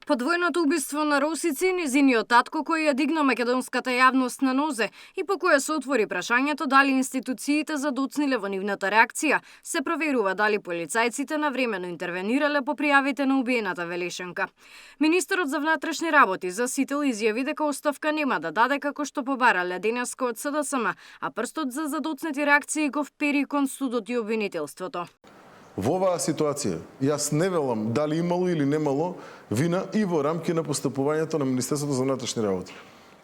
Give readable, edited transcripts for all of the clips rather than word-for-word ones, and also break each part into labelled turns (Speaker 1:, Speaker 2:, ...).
Speaker 1: Подвојното убиство на Росици, низиниот татко кој ја дигна македонската јавност на нозе и по која се отвори прашањето дали институциите задоцниле во нивната реакција, се проверува дали полицајците навремено интервенирале по пријавите на убиената Велешенка. Министерот за внатрешни работи засител изјави дека оставка нема да даде како што побарале денеска од СДСМ, а прстот за задоцнети реакции го впери кон судот и обвинителството.
Speaker 2: Во оваа ситуација, јас не велам дали имало или немало вина и во рамки на постапувањето на Министерството за внатрешни работи.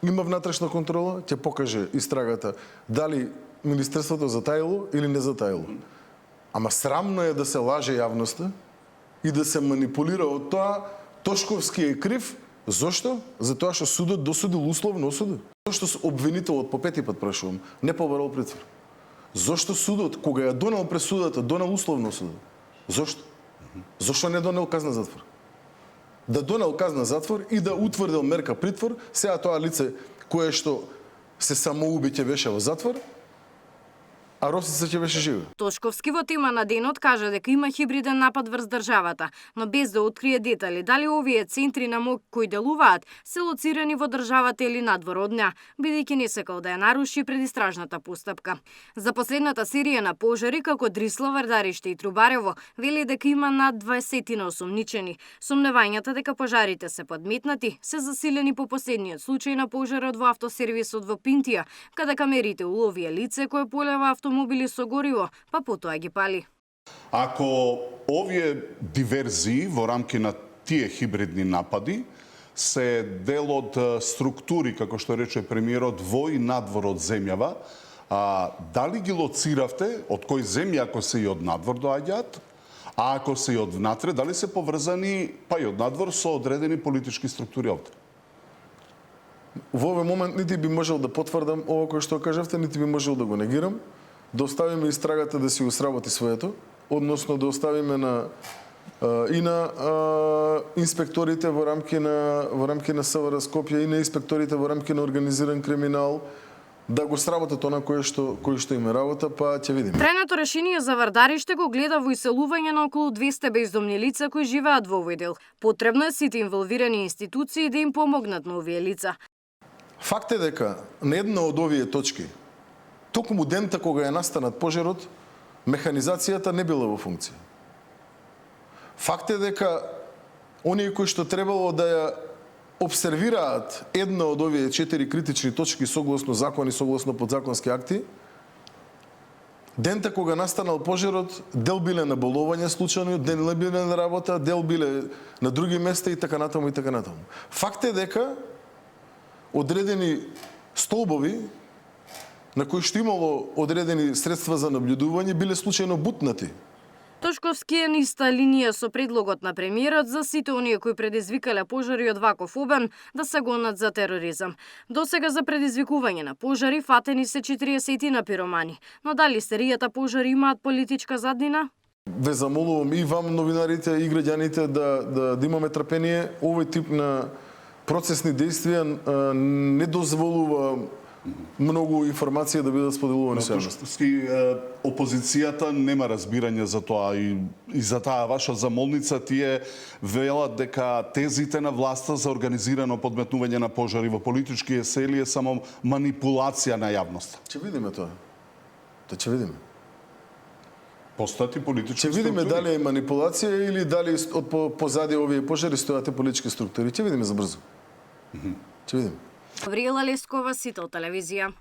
Speaker 2: Има внатрешна контрола, ќе покаже истрагата дали Министерството затаило или не затаило. Ама срамно е да се лаже јавноста и да се манипулира од тоа Тошковски е крив. Зошто? Затоа што судот досудил условно осуда. Зошто обвинителот по пети пат прашувам, не побарал притвор? Зошто судот, кога ја донел пресудата, донел условно осуда? Зошто? Зошто не донел казна затвор? Да донел казна затвор и да утврдил мерка притвор, сега тоа лице кое што се самоуби ќе беше во затвор, а Росица ќе беше жива.
Speaker 1: Тошковски во тема на денот кажа дека има хибриден напад врз државата, но без да открие детали дали овие центри на МОК кои делуваат се лоцирани во државата или надвор од неа, бидејќи не сакал да ја наруши предистражната постапка. За последната серија на пожари како Дрисло, Вардариште и Трубарево вели дека има над 20 осумничени. Сомневањата дека пожарите се подметнати се засилени по последниот случај на пожарот во автосервисот во Пинтија, каде камерите уловија лице кое полева автомобили со гориво, па потоа ги пали.
Speaker 3: Ако овие диверзии во рамки на тие хибридни напади се дел од структури, како што рече премиерот, во и надвор од земјава, дали ги лоциравте од кој земја ако се и од надвор доаѓаат, а ако се и од внатре, дали се поврзани па и од надвор со одредени политички структури овде?
Speaker 2: Во овој момент нити би можел да потврдам ова кој што кажавте, нити би можел да го негирам. Да оставиме истрагата да си го сработи своето, односно да оставиме и на инспекторите во рамки на СВР Скопје и на инспекторите во рамки на организиран криминал да го сработат она кој што им е работа, па ќе видиме.
Speaker 1: Трајното решение за Вардариште го гледа во иселување на околу 200 бездомни лица кои живеат во овој дел. Потребно е сите инволвирани институции да им помогнат на овие лица.
Speaker 2: Факт е дека на една од овие точки, токму дента кога ја настанат пожарот, механизацијата не била во функција. Факт е дека оние кои што требало да ја обсервираат една од овие 4 критични точки согласно закони, согласно подзаконски акти, дента кога настанал пожарот, дел биле на болување случајно, дел биле на работа, дел биле на други места и така натаму и така натаму. Факт е дека одредени столбови на кои што имало одредени средства за наблюдување биле случајно бутнати.
Speaker 1: Тошковски е на иста линија со предлогот на премиерот за сите оние кои предизвикале пожари од ваков обем да се гонат за тероризам. Досега за предизвикување на пожари фатени се 40 на пиромани, но дали серијата пожари имаат политичка заднина?
Speaker 2: Ве замолувам и вам новинарите и граѓаните да имаме трпение. Овој тип на процесни действија не дозволува многу информација да бидат споделувани со јавноста.
Speaker 3: Опозицијата нема разбирање за тоа и за таа ваша замолница тие велат дека тезите на власта за организирано подметнување на пожари во политички есели е само манипулација на јавноста.
Speaker 2: Ќе видиме тоа. Ќе видиме.
Speaker 3: Постојат и политички
Speaker 2: структури. Ќе видиме
Speaker 3: структури.
Speaker 2: дали е манипулација или дали од позади овие пожари стојат политички структури. Ќе видиме за брзо. Ќе видиме.
Speaker 1: Гавриела Лескова, Сител телевизија.